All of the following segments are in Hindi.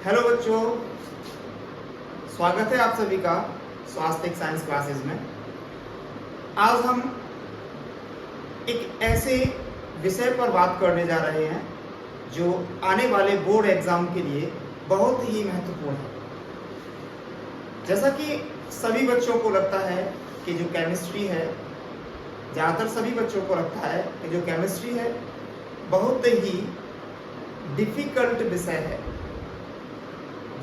हेलो बच्चों, स्वागत है आप सभी का स्वास्थ्य साइंस क्लासेस में। आज हम एक ऐसे विषय पर बात करने जा रहे हैं जो आने वाले बोर्ड एग्जाम के लिए बहुत ही महत्वपूर्ण है। जैसा कि सभी बच्चों को लगता है कि जो केमिस्ट्री है, ज़्यादातर सभी बच्चों को लगता है कि जो केमिस्ट्री है बहुत ही डिफिकल्ट विषय है।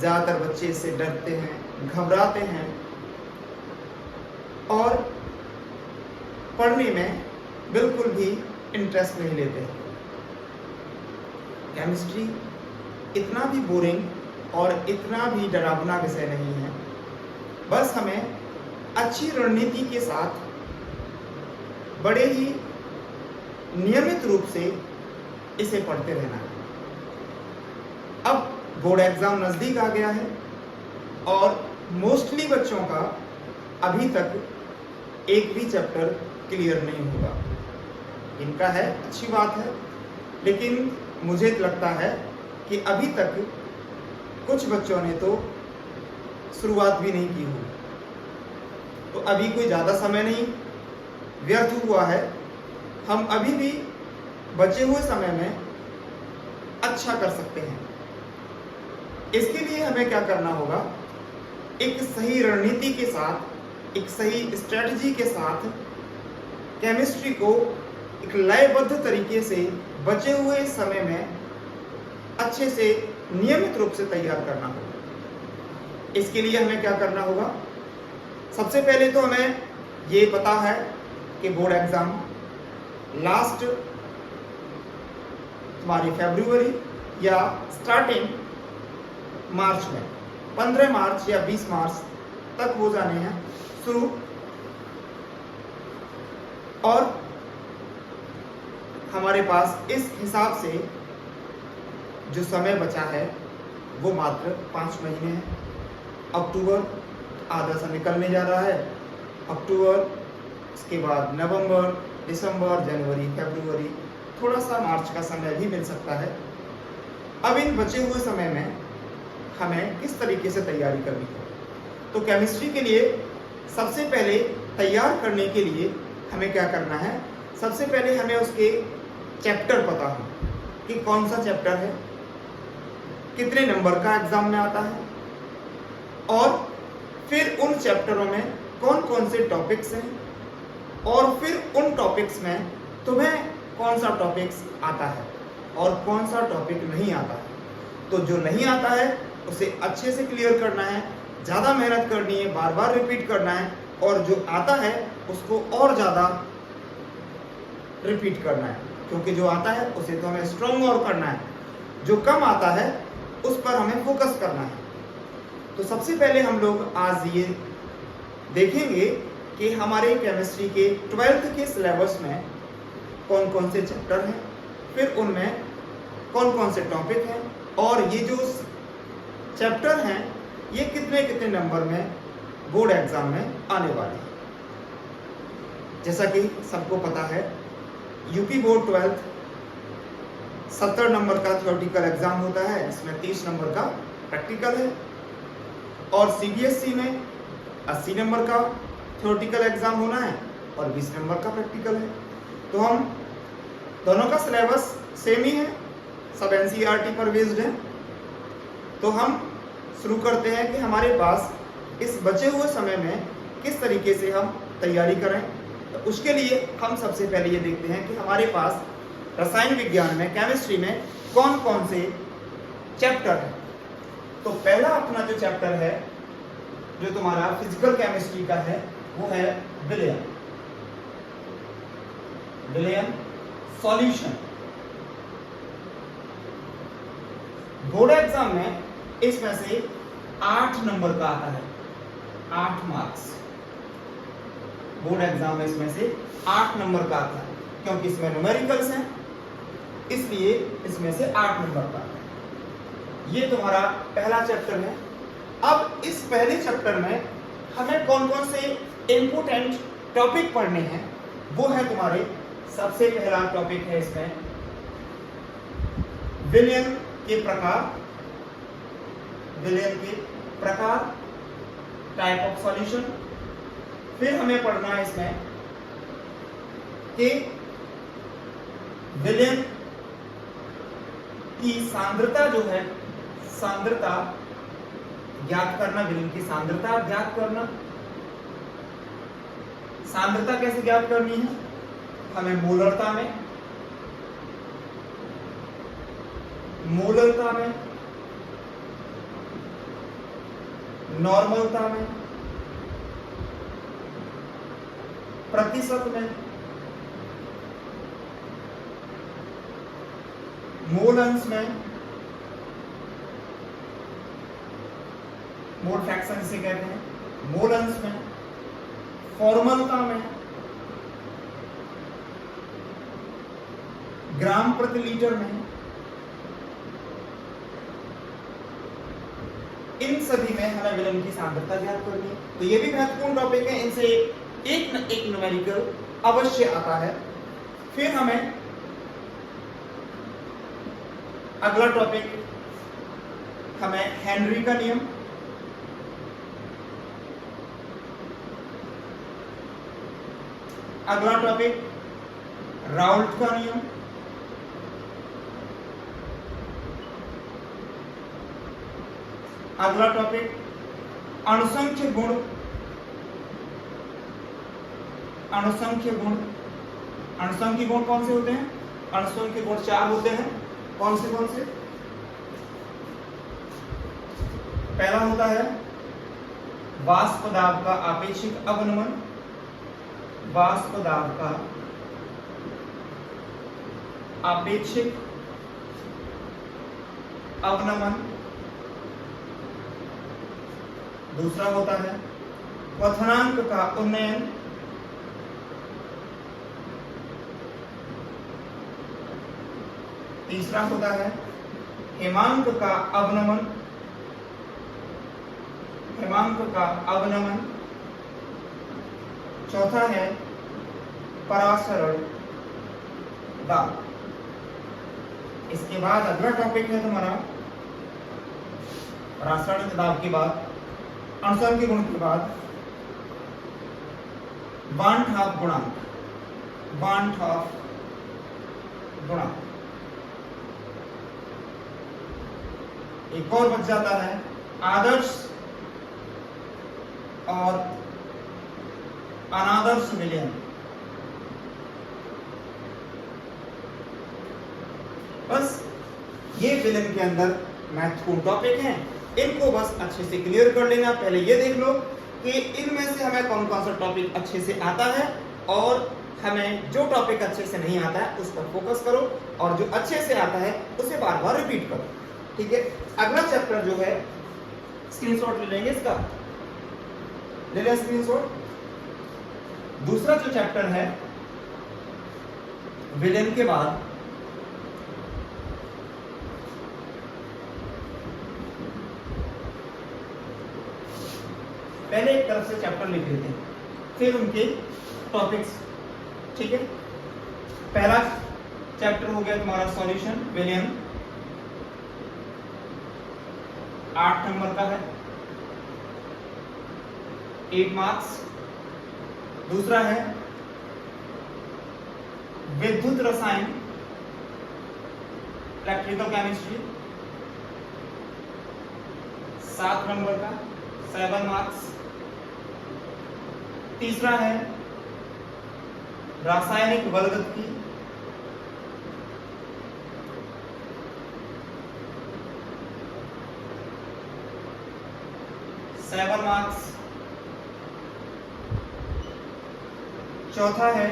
ज़्यादातर बच्चे इससे डरते हैं, घबराते हैं और पढ़ने में बिल्कुल भी इंटरेस्ट नहीं लेते हैं। केमिस्ट्री इतना भी बोरिंग और इतना भी डरावना विषय नहीं है। बस हमें अच्छी रणनीति के साथ बड़े ही नियमित रूप से इसे पढ़ते रहना है। अब बोर्ड एग्जाम नज़दीक आ गया है और मोस्टली बच्चों का अभी तक एक भी चैप्टर क्लियर नहीं हुआ। इनका है, अच्छी बात है, लेकिन मुझे लगता है कि अभी तक कुछ बच्चों ने तो शुरुआत भी नहीं की हुई। तो अभी कोई ज़्यादा समय नहीं व्यर्थ हुआ है। हम अभी भी बचे हुए समय में अच्छा कर सकते हैं। इसके लिए हमें क्या करना होगा, एक सही रणनीति के साथ, एक सही स्ट्रेटजी के साथ केमिस्ट्री को एक लयबद्ध तरीके से बचे हुए समय में अच्छे से नियमित रूप से तैयार करना होगा। इसके लिए हमें क्या करना होगा, सबसे पहले तो हमें ये पता है कि बोर्ड एग्जाम लास्ट तुम्हारी फरवरी या स्टार्टिंग मार्च में 15 मार्च या 20 मार्च तक हो जाने हैं शुरू। और हमारे पास इस हिसाब से जो समय बचा है वो मात्र 5 महीने है। अक्टूबर आधा सा निकलने जा रहा है। अक्टूबर, उसके बाद नवंबर, दिसंबर, जनवरी, फरवरी, थोड़ा सा मार्च का समय भी मिल सकता है। अब इन बचे हुए समय में हमें किस तरीके से तैयारी करनी है, तो केमिस्ट्री के लिए सबसे पहले तैयार करने के लिए हमें क्या करना है, सबसे पहले हमें उसके चैप्टर पता हो कि कौन सा चैप्टर है, कितने नंबर का एग्जाम में आता है, और फिर उन चैप्टरों में कौन कौन से टॉपिक्स हैं, और फिर उन टॉपिक्स में तुम्हें कौन सा टॉपिक्स आता है और कौन सा टॉपिक नहीं आता है। तो जो नहीं आता है उसे अच्छे से क्लियर करना है, ज़्यादा मेहनत करनी है, बार बार रिपीट करना है, और जो आता है उसको और ज़्यादा रिपीट करना है, क्योंकि जो आता है उसे तो हमें स्ट्रॉन्ग और करना है, जो कम आता है उस पर हमें फोकस करना है। तो सबसे पहले हम लोग आज ये देखेंगे कि हमारे केमिस्ट्री के 12th के सिलेबस में कौन कौन से चैप्टर हैं, फिर उनमें कौन कौन से टॉपिक हैं, और ये जो चैप्टर हैं ये कितने कितने नंबर में बोर्ड एग्जाम में आने वाले हैं। जैसा कि सबको पता है, यूपी बोर्ड 12th 70 नंबर का थ्योरेटिकल एग्जाम होता है, इसमें 30 नंबर का प्रैक्टिकल है, और सीबीएसई में 80 नंबर का थ्योरेटिकल एग्जाम होना है और 20 नंबर का प्रैक्टिकल है। तो हम दोनों का सिलेबस सेम ही है, सब एनसीईआरटी पर बेस्ड है। तो हम शुरू करते हैं कि हमारे पास इस बचे हुए समय में किस तरीके से हम तैयारी करें। तो उसके लिए हम सबसे पहले ये देखते हैं कि हमारे पास रसायन विज्ञान में, केमिस्ट्री में कौन कौन से चैप्टर हैं। तो पहला अपना जो चैप्टर है जो तुम्हारा फिजिकल केमिस्ट्री का है वो है विलयन सॉल्यूशन। बोर्ड एग्जाम में इसमें से 8 नंबर का आता है, 8 मार्क्स। बोर्ड एग्जाम में इसमें से 8 नंबर का आता है, क्योंकि इसमें न्यूमेरिकल्स हैं, इसलिए इसमें से 8 नंबर का आता है। ये तुम्हारा पहला चैप्टर है। अब इस पहले चैप्टर में हमें कौन कौन से इंपोर्टेंट टॉपिक पढ़ने हैं, वो है तुम्हारे सबसे पहला टॉपिक है इसमें विलयन के प्रकार, विलयन के प्रकार, टाइप ऑफ सॉल्यूशन। फिर हमें पढ़ना है इसमें कि विलयन की सांद्रता जो है, सांद्रता ज्ञात करना, विलयन की सांद्रता ज्ञात करना। सांद्रता कैसे ज्ञात करनी है? हमें मोलरता में, नॉर्मलता में, प्रतिशत में, मोल अंश में, मोल फ्रैक्शन जिसे कहते हैं, मोल अंश में, फॉर्मलता में, ग्राम प्रति लीटर में, इन सभी में हमें विलयन की सांद्रता ज्ञात करनी है। तो ये भी महत्वपूर्ण टॉपिक है, इनसे एक न एक न्यूमेरिकल अवश्य आता है। फिर हमें अगला टॉपिक, हमें हेनरी का नियम, अगला टॉपिक राउल्ट का नियम, अगला टॉपिक अणुसंख्य गुण, अणुसंख्य गुण। अणुसंख्य गुण कौन से होते हैं? अणुसंख्य गुण 4 होते हैं। कौन से? पहला होता है वाष्प दाब का आपेक्षिक अवनमन, वाष्प दाब का आपेक्षिक अवनमन। दूसरा होता है क्वथनांक का उन्नयन, तीसरा होता है हिमांक का अवनमन, चौथा है परासरण दाब। इसके बाद अगला टॉपिक है तुम्हारा रासायनिक दाब के बाद, अणुसंख्य गुण के बाद वान हाफ गुणांक, एक और बच जाता है आदर्श और अनादर्श विलयन। बस ये विलयन के अंदर महत्वपूर्ण टॉपिक हैं, इनको बस अच्छे से क्लियर कर लेना। पहले ये देख लो कि इनमें से हमें कौन कौन सा टॉपिक अच्छे से आता है, और हमें जो टॉपिक अच्छे से नहीं आता है उस पर फोकस करो, और जो अच्छे से आता है उसे बार बार रिपीट करो। ठीक है, अगला चैप्टर जो है, स्क्रीनशॉट ले लेंगे इसका, ले लें स्क्रीनशॉट। दूसरा जो चैप्टर है विलयन के बाद, पहले एक तरफ से चैप्टर लिख लेते हैं, फिर उनके टॉपिक्स। ठीक है, पहला चैप्टर हो गया तुम्हारा सॉल्यूशन विलयन, 8 नंबर का है, 8 मार्क्स। दूसरा है विद्युत रसायन, इलेक्ट्रिकल केमिस्ट्री, 7 नंबर का, 7 मार्क्स। तीसरा है रासायनिक बलगति, 7 मार्क्स। चौथा है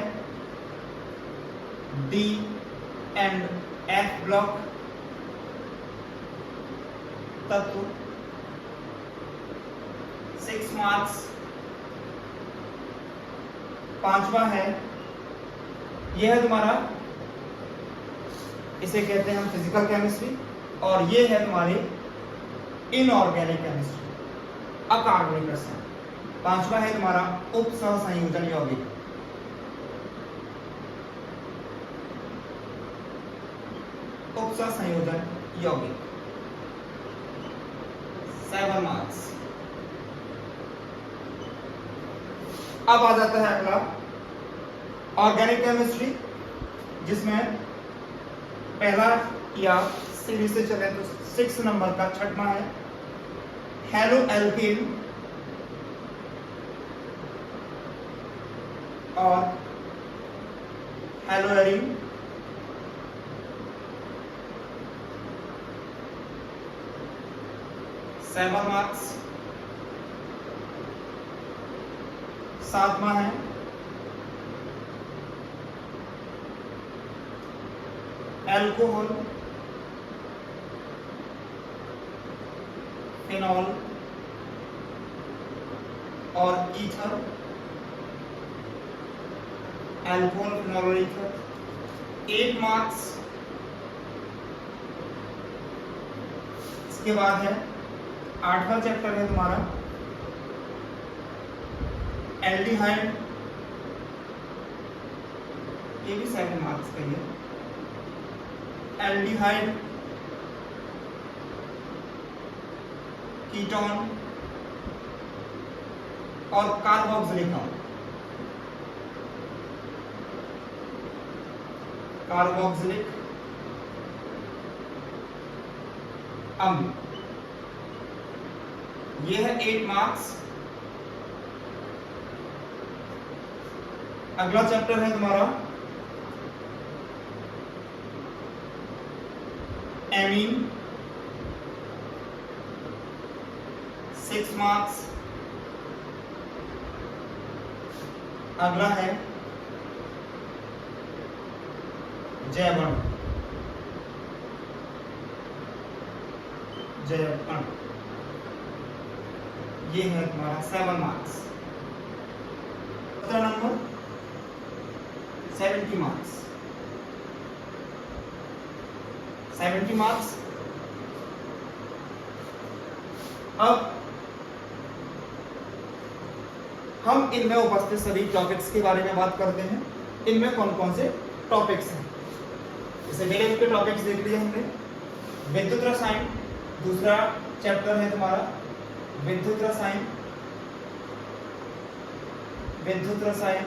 डी एंड एफ ब्लॉक तत्व, 6 मार्क्स। पांचवा है, यह है तुम्हारा, इसे कहते हैं हम फिजिकल केमिस्ट्री, और ये है तुम्हारी इनऑर्गेनिक केमिस्ट्री, अकार्बनिक रसायन। पांचवा है तुम्हारा उपसह संयोजन यौगिक, उपसह संयोजन यौगिक। 7 मार्क्स। अब आ जाता है अगला ऑर्गेनिक केमिस्ट्री, जिसमें पहला या सीरीज से चले तो 6 नंबर का छठवां है हेलो एल्केन और हेलो एरिन। Seven marks. सातवां है एल्कोहल, फिनॉल और ईथर। एल्कोहल, फिनॉल और ईथर 8 मार्क्स। इसके बाद है 8वां चैप्टर है तुम्हारा एल्डिहाइड, ये भी 7 मार्क्स का है। एल्डिहाइड, कीटोन और कार्बोक्सिलिक अम्ल। कार्बोक्सिलिक अम्ल, ये है 8 मार्क्स। अगला चैप्टर है तुम्हारा एमीन, 6 मार्क्स। अगला है जैवण, जैवण, ये है तुम्हारा 7 मार्क्स। Number 70 marks. 70 मार्क्स। अब हम इनमें उपस्थित सभी टॉपिक्स के बारे में बात करते हैं। इनमें कौन कौन से टॉपिक्स हैं, जैसे मेरे के टॉपिक्स देख लिए हमने। विद्युत रसायन, दूसरा चैप्टर है तुम्हारा विद्युत रसायन। विद्युत रसायन,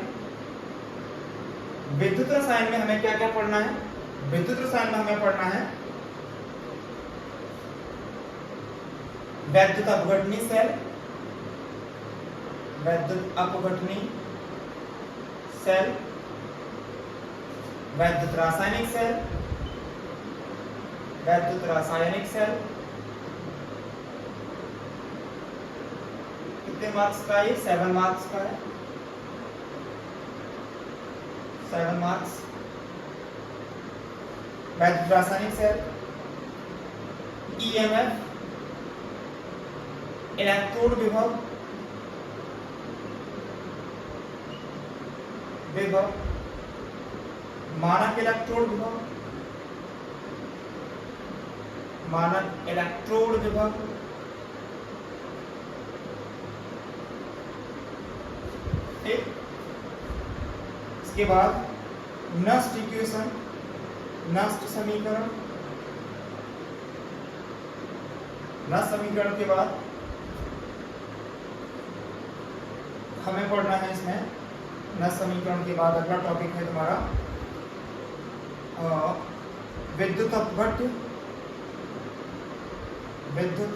विद्युत रसायन में हमें क्या क्या पढ़ना है? विद्युत रसायन में हमें पढ़ना है वैद्युत अपघटनी सेल, वैद्युत अपघटनी सेल, वैद्युत रासायनिक सेल, वैद्युत रासायनिक सेल। कितने मार्क्स का? ये 7 मार्क्स का है। 7 मार्क्स। वैद्युत रासायनिक सेल, ईएमएफ, इलेक्ट्रोड विभव, विभव, मानक इलेक्ट्रोड विभव, मानक इलेक्ट्रोड विभव, ठीक। इसके बाद नस्ट इक्वेशन, नस्ट समीकरण। नस्ट समीकरण के बाद हमें पढ़ना है इसमें, नस्ट समीकरण के बाद अगला टॉपिक है तुम्हारा विद्युत अपघट्य, विद्युत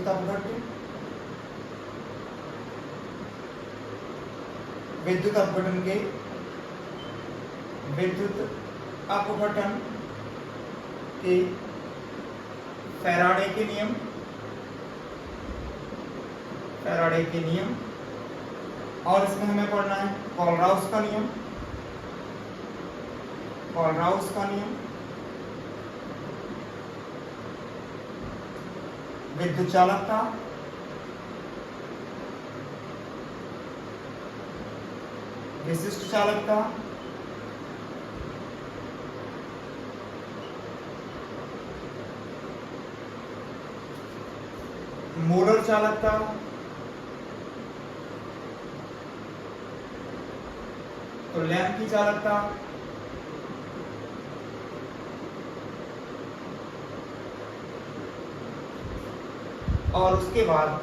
अपघट्य, विद्युत अपघटन के विद्युत अपघटन के फैराडे के नियम, फैराडे के नियम। और इसमें हमें पढ़ना है कोलराउस का नियम, कोलराउस का नियम, विद्युत चालकता, विशिष्ट चालकता, मोलर चालकता, तो लैंप की चालकता, और उसके बाद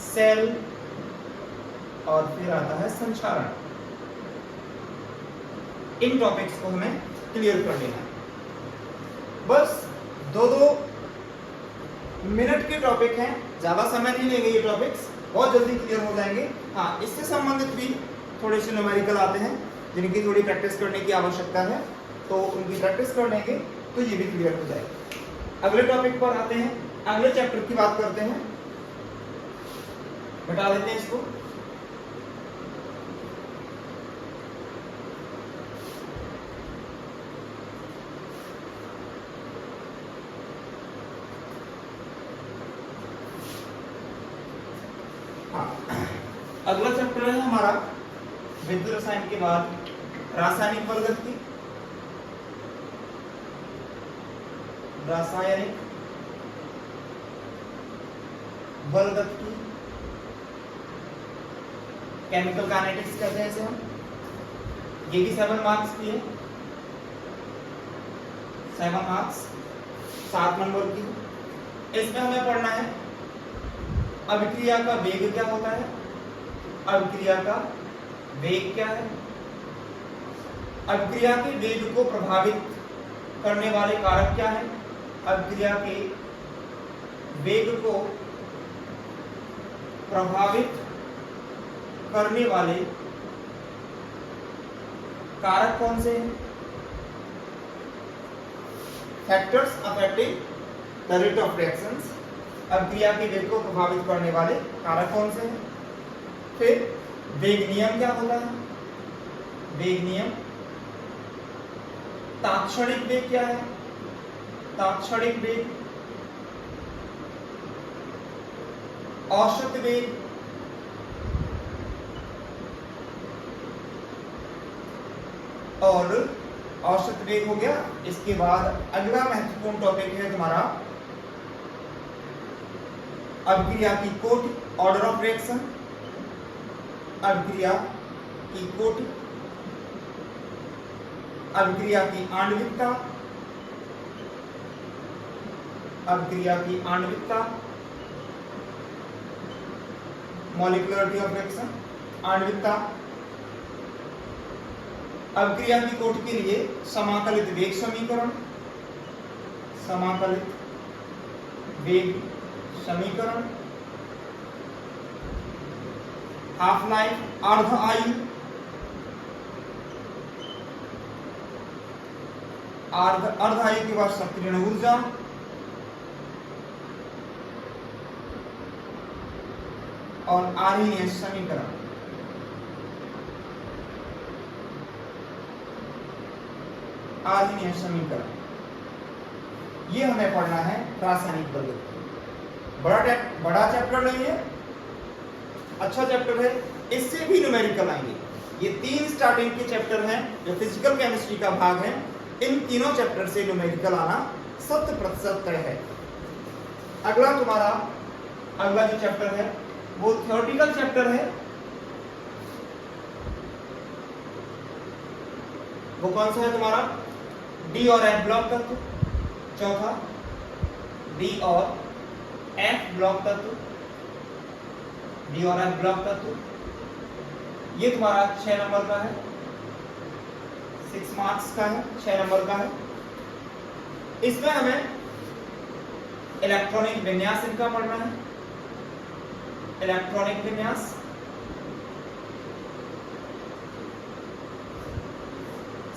सेल और फिर आता है संचारण। इन टॉपिक्स को हमें क्लियर कर लेना है। बस 2-2 मिनट के टॉपिक हैं, ज्यादा समय नहीं लेंगे, ये टॉपिक्स बहुत जल्दी क्लियर हो जाएंगे। हाँ, इससे संबंधित भी थोड़े से न्यूमेरिकल आते हैं जिनकी थोड़ी प्रैक्टिस करने की आवश्यकता है, तो उनकी प्रैक्टिस कर लेंगे तो ये भी क्लियर हो जाएगा। अगले टॉपिक पर आते हैं, अगले चैप्टर की बात करते हैं। बता देते हैं इसको। अगला चैप्टर है हमारा विद्युत रसायन के बाद रासायनिक वर्गत्ती। रासायनिक वर्गत्ती, केमिकल काइनेटिक्स कहते हैं इसे हम। ये भी 7 मार्क्स की है, 7 मार्क्स, 7 नंबर की। इसमें हमें पढ़ना है अभिक्रिया का वेग क्या होता है, अभिक्रिया का वेग क्या है, अभिक्रिया के वेग को प्रभावित करने वाले कारक क्या है, अभिक्रिया के वेग को प्रभावित करने वाले कारक कौन से हैं, factors affecting the rate of reactions, अभिक्रिया के वेग को प्रभावित करने वाले कारक कौन से हैं। फिर वेग नियम क्या होता है, वेग नियम, तात्क्षणिक वेग क्या है, तात्क्षणिक वेग, औसत वेग, और औसत वेग हो गया। इसके बाद अगला महत्वपूर्ण टॉपिक है तुम्हारा अभिक्रिया की कोटि, ऑर्डर ऑफ रिएक्शन, अभिक्रिया की कोटि, अभिक्रिया की आणविकता, अभिक्रिया की आणविकता, मॉलिक्यूलरिटी ऑफ रिएक्शन, आणविकता, अभिक्रिया की कोटि के लिए समाकलित वेग समीकरण, समाकलित वेग समीकरण, हाफ लाइफ, अर्ध आयु, अर्ध आयु के बाद सक्रिय ऊर्जा, और आर्हीनियस समीकरण। आर्हीनियस समीकरण, ये हमें पढ़ना है रासायनिक वर्गत्ती। बड़ा चैप्टर नहीं है, अच्छा चैप्टर है, इससे भी न्यूमेरिकल आएंगे। ये 3 स्टार्टिंग के चैप्टर हैं जो फिजिकल केमिस्ट्री का भाग है। इन तीनों चैप्टर से न्यूमेरिकल आना 100% तय है। अगला तुम्हारा अगला जो चैप्टर है वो थ्योरेटिकल चैप्टर है। वो कौन सा है तुम्हारा, डी और एफ ब्लॉक तत्व, चौथा डी और एफ ब्लॉक तत्व, डी और एफ ब्लॉक तत्व। ये तुम्हारा 6 नंबर का है, 6 मार्क्स का है, 6 नंबर का है। इसमें हमें इलेक्ट्रॉनिक विन्यास इनका पढ़ना है, इलेक्ट्रॉनिक विन्यास,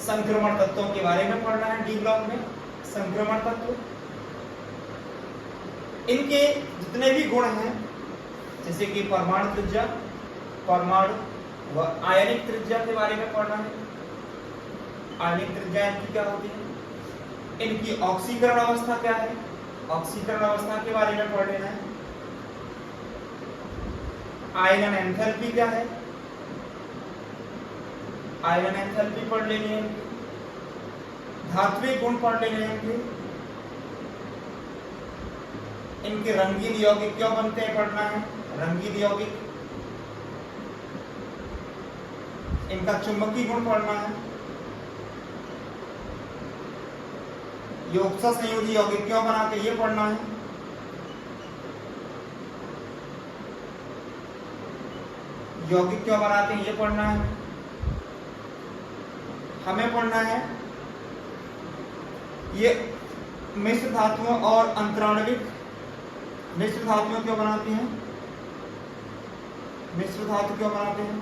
संक्रमण तत्वों के बारे में पढ़ना है डी ब्लॉक में, संक्रमण तत्व, इनके जितने भी गुण हैं जैसे कि परमाणु त्रिज्या, परमाणु व आयनिक त्रिज्या के बारे में पढ़ना है। आयनिक त्रिज्या इनकी क्या होती है, इनकी ऑक्सीकरण अवस्था क्या है, ऑक्सीकरण अवस्था के बारे में पढ़ लेना है। आयनन एंथैल्पी क्या है, आयरन एंथैल्पी पढ़ लेनी है। धात्विक गुण पढ़ लेने हैं। इनके रंगीन यौगिक क्यों बनते हैं पढ़ना है, रंगीन यौगिक। इनका चुंबकीय गुण पढ़ना है। ये उपसा संयोजी यौगिक क्यों बनाते हैं ये पढ़ना है। यौगिक क्यों बनाते हैं ये पढ़ना है हमें पढ़ना है। ये मिश्र धातुओं और अंतराणविक मिश्र धातुओं क्यों बनाती हैं, मिश्र धातु क्यों बनाते हैं,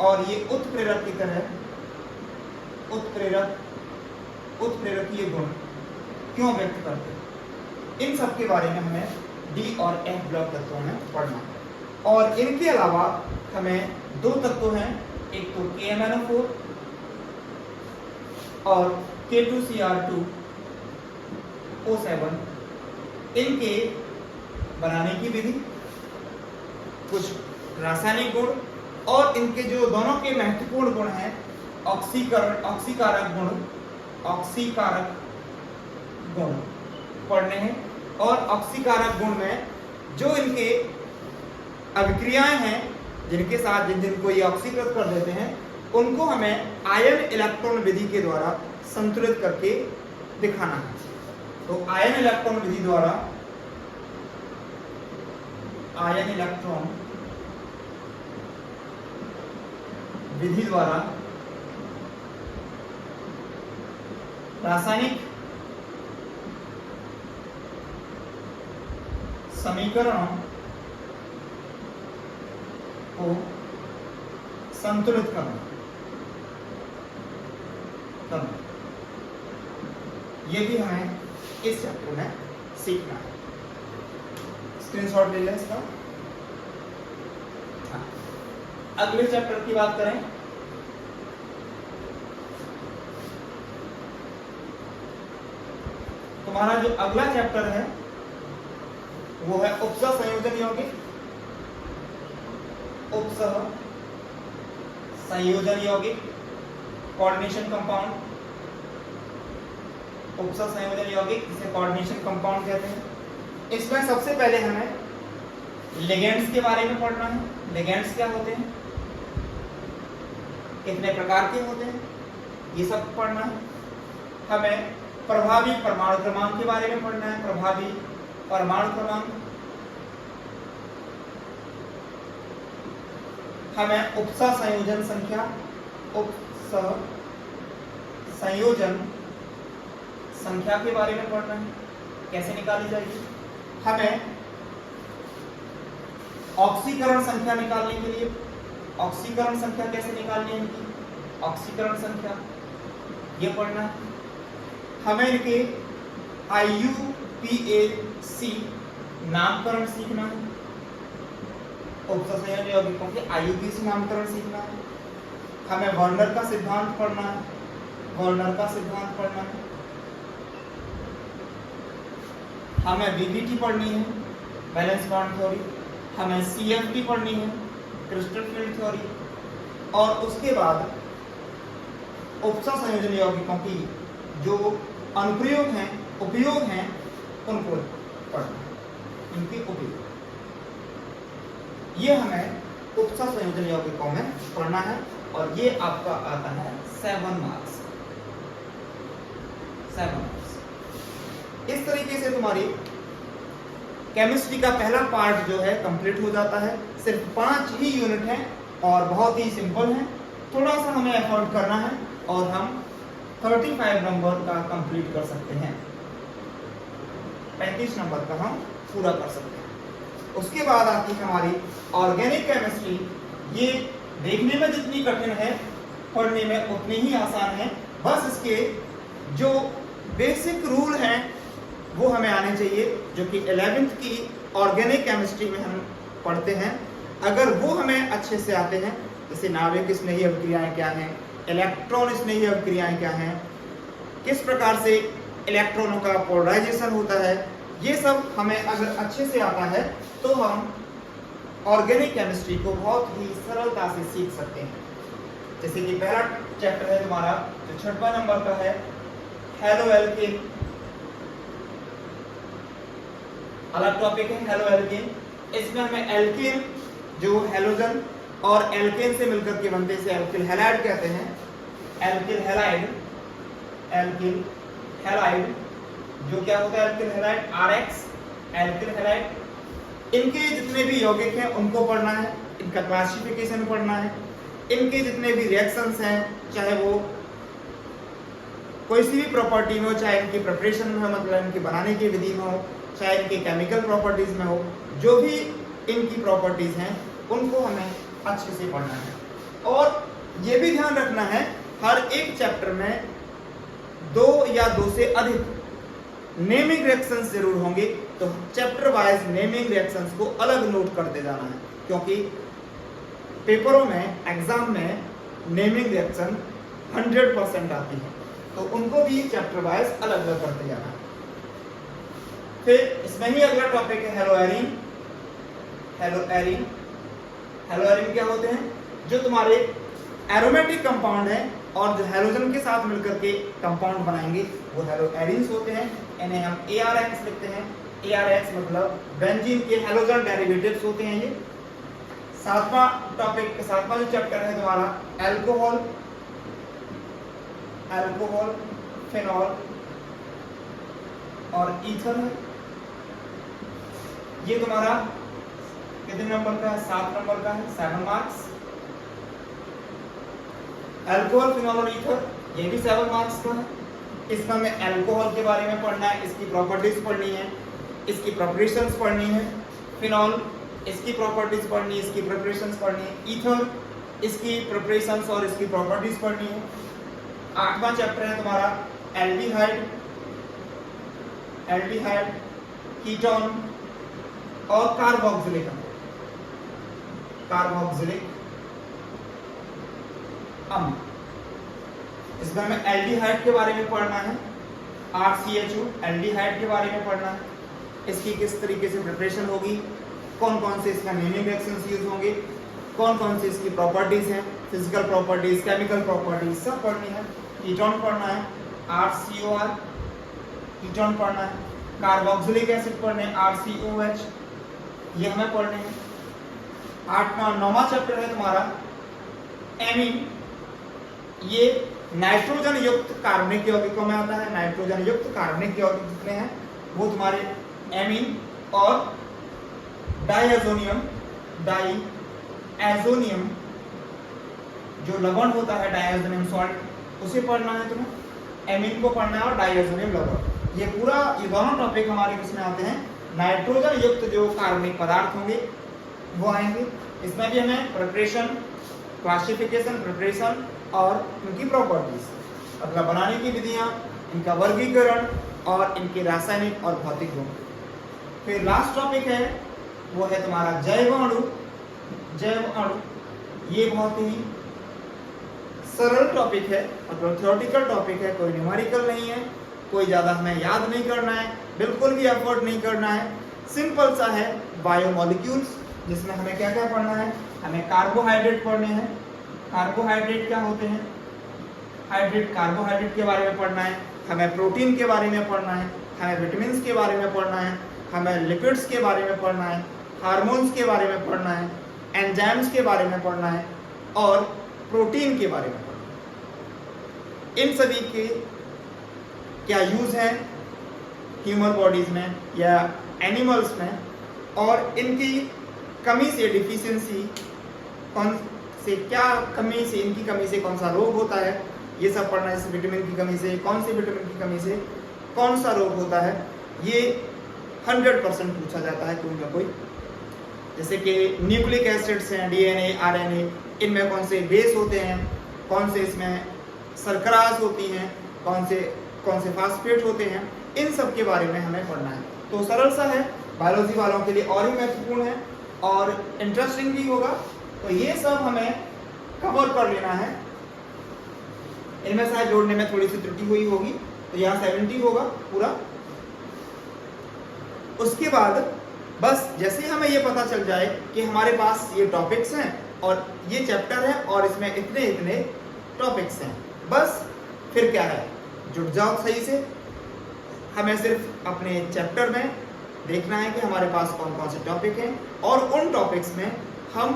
और ये उत्प्रेरक की तरह उत्प्रेरकीय गुण क्यों व्यक्त करते हैं, इन सब के बारे में हमें डी और एफ ब्लॉक तत्वों में पढ़ना है। और इनके अलावा हमें दो तत्व हैं, एक तो KMnO4 और K2Cr2O7, इनके बनाने की विधि, कुछ रासायनिक गुण और इनके जो दोनों के महत्वपूर्ण गुण हैं ऑक्सीकारक गुण पढ़ने हैं। और ऑक्सीकारक गुण में जो इनके अभिक्रियाएं हैं जिनके साथ जिनको ये ऑक्सीकृत कर देते हैं उनको हमें आयन इलेक्ट्रॉन विधि के द्वारा संतुलित करके दिखाना है। तो आयन इलेक्ट्रॉन विधि द्वारा रासायनिक समीकरणों को संतुलित करना ये भी हमें इस चैप्टर में सीखना है। स्क्रीनशॉट ले लें इसका। हाँ। अगले चैप्टर की बात करें तुम्हारा जो अगला चैप्टर है वो है उपसह संयोजन यौगिक। उपसह संयोजन यौगिक कोऑर्डिनेशन कंपाउंड, उपसह संयोजन यौगिक जिसे कोऑर्डिनेशन कंपाउंड कहते हैं। इसमें सबसे पहले हमें लिगेंड्स के बारे में पढ़ना है। लिगेंड्स क्या होते हैं, कितने प्रकार के होते हैं, ये सब पढ़ना है। हमें प्रभावी परमाणु क्रमांक के बारे में पढ़ना है। प्रभावी परमाणु क्रमांक, हमें उपसह संयोजन संख्या, उपसह संयोजन संख्या के बारे में पढ़ना है, कैसे निकाली जाएगी। हमें ऑक्सीकरण संख्या निकालने के लिए ऑक्सीकरण संख्या कैसे निकालनी है इनकी, ऑक्सीकरण संख्या ये पढ़ना है। हमें इनके IUPAC नामकरण सीखना है। उपसह संयोजन यौगिकों के IUPAC नामकरण सीखना है। हमें वर्नर का सिद्धांत पढ़ना है। हमें VBT पढ़नी है, बैलेंस बॉन्ड थ्योरी। हमें CFT पढ़नी है, क्रिस्टल फील्ड थ्योरी। और उसके बाद उपसह संयोजन यौगिकों की जो अनुप्रयोग हैं, उपयोग हैं, उनको पढ़ना, इनके उपयोग, ये हमें उपसह संयोजन यौगिकों में पढ़ना है। और ये आपका आता है 7 मार्क्स। इस तरीके से तुम्हारी केमिस्ट्री का पहला पार्ट जो है कंप्लीट हो जाता है। सिर्फ 5 ही यूनिट हैं और बहुत ही सिंपल है। थोड़ा सा हमें एफर्ट करना है और हम 35 नंबर का कंप्लीट कर सकते हैं, 35 नंबर का हम पूरा कर सकते हैं। उसके बाद आती है हमारी ऑर्गेनिक केमिस्ट्री। ये देखने में जितनी कठिन है पढ़ने में उतनी ही आसान है। बस इसके जो बेसिक रूल हैं वो हमें आने चाहिए, जो कि 11th की ऑर्गेनिक केमिस्ट्री में हम पढ़ते हैं। अगर वो हमें अच्छे से आते हैं, जैसे नाभिक स्नेही अभिक्रियाएं क्या हैं, इलेक्ट्रॉन स्नेही अभिक्रियाएं क्या हैं, किस प्रकार से इलेक्ट्रॉनों का पोलराइजेशन होता है, ये सब हमें अगर अच्छे से आता है तो हम ऑर्गेनिक केमिस्ट्री को बहुत ही सरलता से सीख सकते हैं। जैसे कि पहला चैप्टर है तुम्हारा जो 6वां नंबर का है, हेलो एल्केन। अलग टॉपिक है हेलो एल्केन। इसमें हमें एल्केन जो हेलोजन और एल्केन से मिलकर के बनते से एल्किल हैलाइड कहते हैं। एल्किल हैलाइड जो क्या होता है, alkyl halide RX alkyl halide इनके जितने भी यौगिक हैं उनको पढ़ना है, इनका क्लासिफिकेशन पढ़ना है, इनके जितने भी रिएक्शंस हैं, चाहे वो कोई सी भी प्रॉपर्टी में हो, चाहे इनकी प्रिपरेशन में हो, मतलब इनकी बनाने की विधि में हो, चाहे इनकी केमिकल प्रॉपर्टीज में हो, जो भी इनकी प्रॉपर्टीज हैं उनको हमें अच्छे से पढ़ना है। और ये भी ध्यान रखना है हर एक चैप्टर में 2 या 2 से अधिक नेमिंग रिएक्शंस जरूर होंगे, तो चैप्टर वाइज नेमिंग रिएक्शंस को अलग नोट करते जाना है, क्योंकि पेपरों में एग्जाम में नेमिंग रिएक्शन 100% आती है, तो उनको भी चैप्टर वाइज अलग अलग करते जाना है। फिर इसमें ही अगला टॉपिक है हेलोएरिन। हेलोएरिन क्या होते हैं? जो तुम्हारे एरोमेटिक कंपाउंड है और जो हेलोजन के साथ मिलकर के कंपाउंड बनाएंगे वो हेलोएरिन्स होते हैं। इन्हें हम ARX लिखते हैं। ARX मतलब बेंजीन के हेलोजन डेरिवेटिव्स होते हैं ये। सातवां जो चैप्टर है तुम्हारा अल्कोहल, फिनॉल और ईथर है। ये तुम्हारा कितने नंबर का है? 7 नंबर का है, 7 मार्क्स। अल्कोहल, फिनॉल और ईथर ये भी 7 मार्क्स का है। इसमें हमें अल्कोहल के बारे में पढ़ना है, इसकी प्रॉपर्टीज पढ़नी है, इसकी प्रिपरेशंस पढ़नी है। फिनॉल इसकी प्रॉपर्टीज पढ़नी है, इसकी प्रिपरेशंस पढ़नी है। ईथर इसकी प्रिपरेशंस और इसकी प्रॉपर्टीज पढ़नी है। 8वां चैप्टर है तुम्हारा एल्डिहाइड, कीटोन और कार्बोक्सिलिक अम्ल। इसमें हमें एल्डिहाइड के बारे में पढ़ना है, RCHO एल्डिहाइड के बारे में पढ़ना है, इसकी किस तरीके से प्रिपरेशन होगी, कौन कौन से इसका नेमिंग रिएक्शंस यूज होंगे, कौन कौन से इसकी प्रॉपर्टीज हैं, फिजिकल प्रॉपर्टीज, केमिकल प्रॉपर्टीज सब पढ़नी है। कीटोन पढ़ना है, RCOR कीटोन पढ़ना है। कार्बोक्सिलिक एसिड पढ़ने हैं, RCOH ये हमें पढ़ने हैं। 9वां चैप्टर है तुम्हारा एमीन। ये नाइट्रोजन युक्त कार्बनिक यौगिकों में आता है। नाइट्रोजन युक्त कार्बनिक यौगिक जितने हैं वो तुम्हारे एमीन और डायएजोनियम जो लवण होता है, डायएजोनियम सॉल्ट, उसे पढ़ना है तुम्हें। एमीन को पढ़ना है और डायएजोनियम लवण। ये दोनों टॉपिक हमारे किसमें आते हैं? नाइट्रोजन युक्त जो कार्बनिक पदार्थ होंगे वो आएंगे। इसमें भी हमें प्रिपरेशन, क्लासिफिकेशन, प्रिपरेशन और इनकी प्रॉपर्टीज, मतलब बनाने की विधियां, इनका वर्गीकरण और इनके रासायनिक और भौतिक गुण। फिर लास्ट टॉपिक है वो है तुम्हारा जैव अणु। ये बहुत ही सरल टॉपिक है, मतलब थ्योरेटिकल टॉपिक है, कोई न्यूमेरिकल नहीं है, कोई ज़्यादा हमें याद नहीं करना है, बिल्कुल भी एफर्ट नहीं करना है। सिंपल सा है बायोमोलिक्यूल्स, जिसमें हमें क्या क्या पढ़ना है? हमें कार्बोहाइड्रेट पढ़ने हैं। कार्बोहाइड्रेट क्या होते हैं? कार्बोहाइड्रेट के बारे में पढ़ना है। हमें प्रोटीन के बारे में पढ़ना है, हमें विटामिन के बारे में पढ़ना है, हमें लिपिड्स के बारे में पढ़ना है, हार्मोन्स के बारे में पढ़ना है, एंजाइम्स के बारे में पढ़ना है और प्रोटीन के बारे में पढ़ना है। इन सभी के क्या यूज है ह्यूमन बॉडीज में या एनिमल्स में, और इनकी कमी से, डिफिशियंसी कौन से, क्या कमी से, इनकी कमी से कौन सा रोग होता है, ये सब पढ़ना है। इस विटामिन की कमी से, कौन से विटामिन की कमी से कौन सा रोग होता है, ये 100% पूछा जाता है कोई ना कोई। जैसे कि न्यूक्लिक एसिड्स हैं, DNA, RNA, इनमें कौन से बेस होते हैं, कौन से इसमें सरकराज होती हैं, कौन से फास्फेट होते हैं, इन सब के बारे में हमें पढ़ना है। तो सरल सा है, बायोलॉजी वालों के लिए और भी महत्वपूर्ण है और इंटरेस्टिंग भी होगा। तो ये सब हमें कवर कर लेना है। इनमें शायद जोड़ने में थोड़ी सी त्रुटि हुई होगी, तो यहाँ 70 होगा पूरा। उसके बाद बस जैसे हमें ये पता चल जाए कि हमारे पास ये टॉपिक्स हैं और ये चैप्टर है और इसमें इतने इतने टॉपिक्स हैं, बस फिर क्या है, जुड़ जाओ सही से। हमें सिर्फ अपने चैप्टर में देखना है कि हमारे पास कौन कौन से टॉपिक हैं और उन टॉपिक्स में हम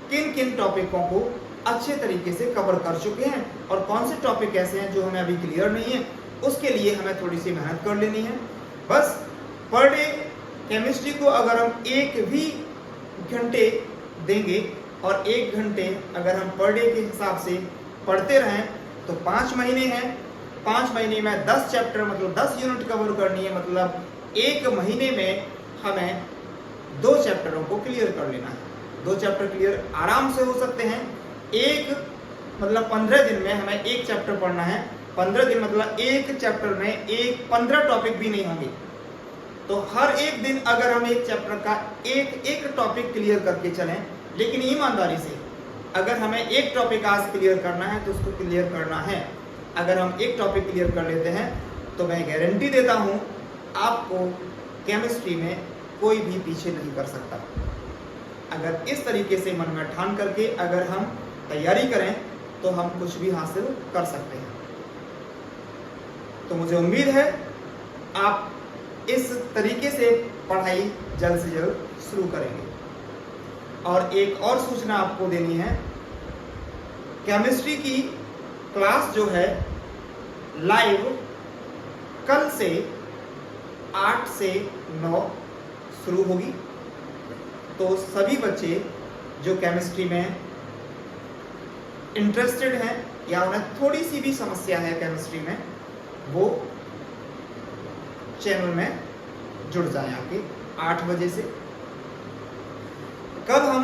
किन किन टॉपिकों को अच्छे तरीके से कवर कर चुके हैं और कौन से टॉपिक ऐसे हैं जो हमें अभी क्लियर नहीं है, उसके लिए हमें थोड़ी सी मेहनत कर लेनी है। बस पर डे केमिस्ट्री को अगर हम एक भी घंटे देंगे और 1 घंटे अगर हम पर डे के हिसाब से पढ़ते रहें तो 5 महीने हैं, 5 महीने में 10 चैप्टर मतलब 10 यूनिट कवर करनी है, मतलब 1 महीने में हमें 2 चैप्टरों को क्लियर कर लेना है। 2 चैप्टर क्लियर आराम से हो सकते हैं। एक मतलब 15 दिन में हमें 1 चैप्टर पढ़ना है, 15 दिन मतलब 1 चैप्टर में 15 टॉपिक भी नहीं होंगे। तो हर एक दिन अगर हम 1 चैप्टर का एक टॉपिक क्लियर करके चलें, लेकिन ईमानदारी से अगर हमें 1 टॉपिक आज क्लियर करना है तो उसको क्लियर करना है। अगर हम 1 टॉपिक क्लियर कर लेते हैं तो मैं गारंटी देता हूं आपको केमिस्ट्री में कोई भी पीछे नहीं कर सकता। अगर इस तरीके से मन में ठान करके अगर हम तैयारी करें तो हम कुछ भी हासिल कर सकते हैं। तो मुझे उम्मीद है आप इस तरीके से पढ़ाई जल्द से जल्द शुरू करेंगे। और एक और सूचना आपको देनी है, केमिस्ट्री की क्लास जो है लाइव कल से 8 से 9 शुरू होगी। तो सभी बच्चे जो केमिस्ट्री में इंटरेस्टेड हैं या उन्हें थोड़ी सी भी समस्या है केमिस्ट्री में, वो चैनल में जुड़ जाएं आके 8 बजे से। कल हम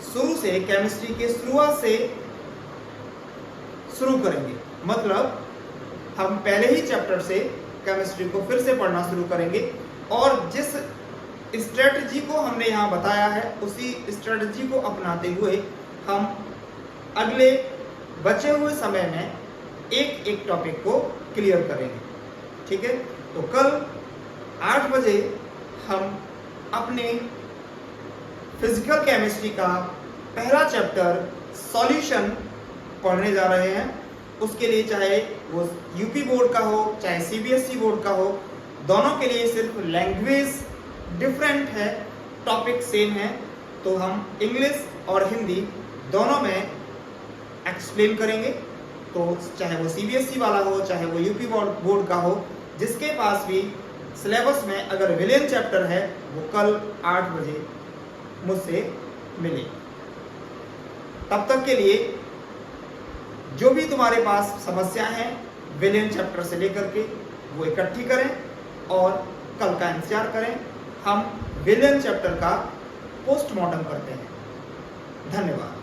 शुरू से केमिस्ट्री के शुरुआत से शुरू करेंगे, मतलब हम पहले ही चैप्टर से केमिस्ट्री को फिर से पढ़ना शुरू करेंगे और जिस स्ट्रेटजी को हमने यहाँ बताया है उसी स्ट्रेटजी को अपनाते हुए हम अगले बचे हुए समय में एक टॉपिक को क्लियर करेंगे। ठीक है, तो कल 8 बजे हम अपने फिजिकल केमिस्ट्री का पहला चैप्टर सॉल्यूशन पढ़ने जा रहे हैं। उसके लिए चाहे वो यूपी बोर्ड का हो चाहे सीबीएसई बोर्ड का हो, दोनों के लिए सिर्फ लैंग्वेज डिफरेंट है, टॉपिक सेम है। तो हम इंग्लिश और हिंदी दोनों में एक्सप्लेन करेंगे। तो चाहे वो सीबीएसई वाला हो चाहे वो यूपी बोर्ड का हो, जिसके पास भी सिलेबस में अगर विलियन चैप्टर है वो कल 8 बजे मुझसे मिले। तब तक के लिए जो भी तुम्हारे पास समस्या है विलियन चैप्टर से लेकर के वो इकट्ठी करें और कल का इंतजार करें। हम विलियन चैप्टर का पोस्टमार्टम करते हैं। धन्यवाद।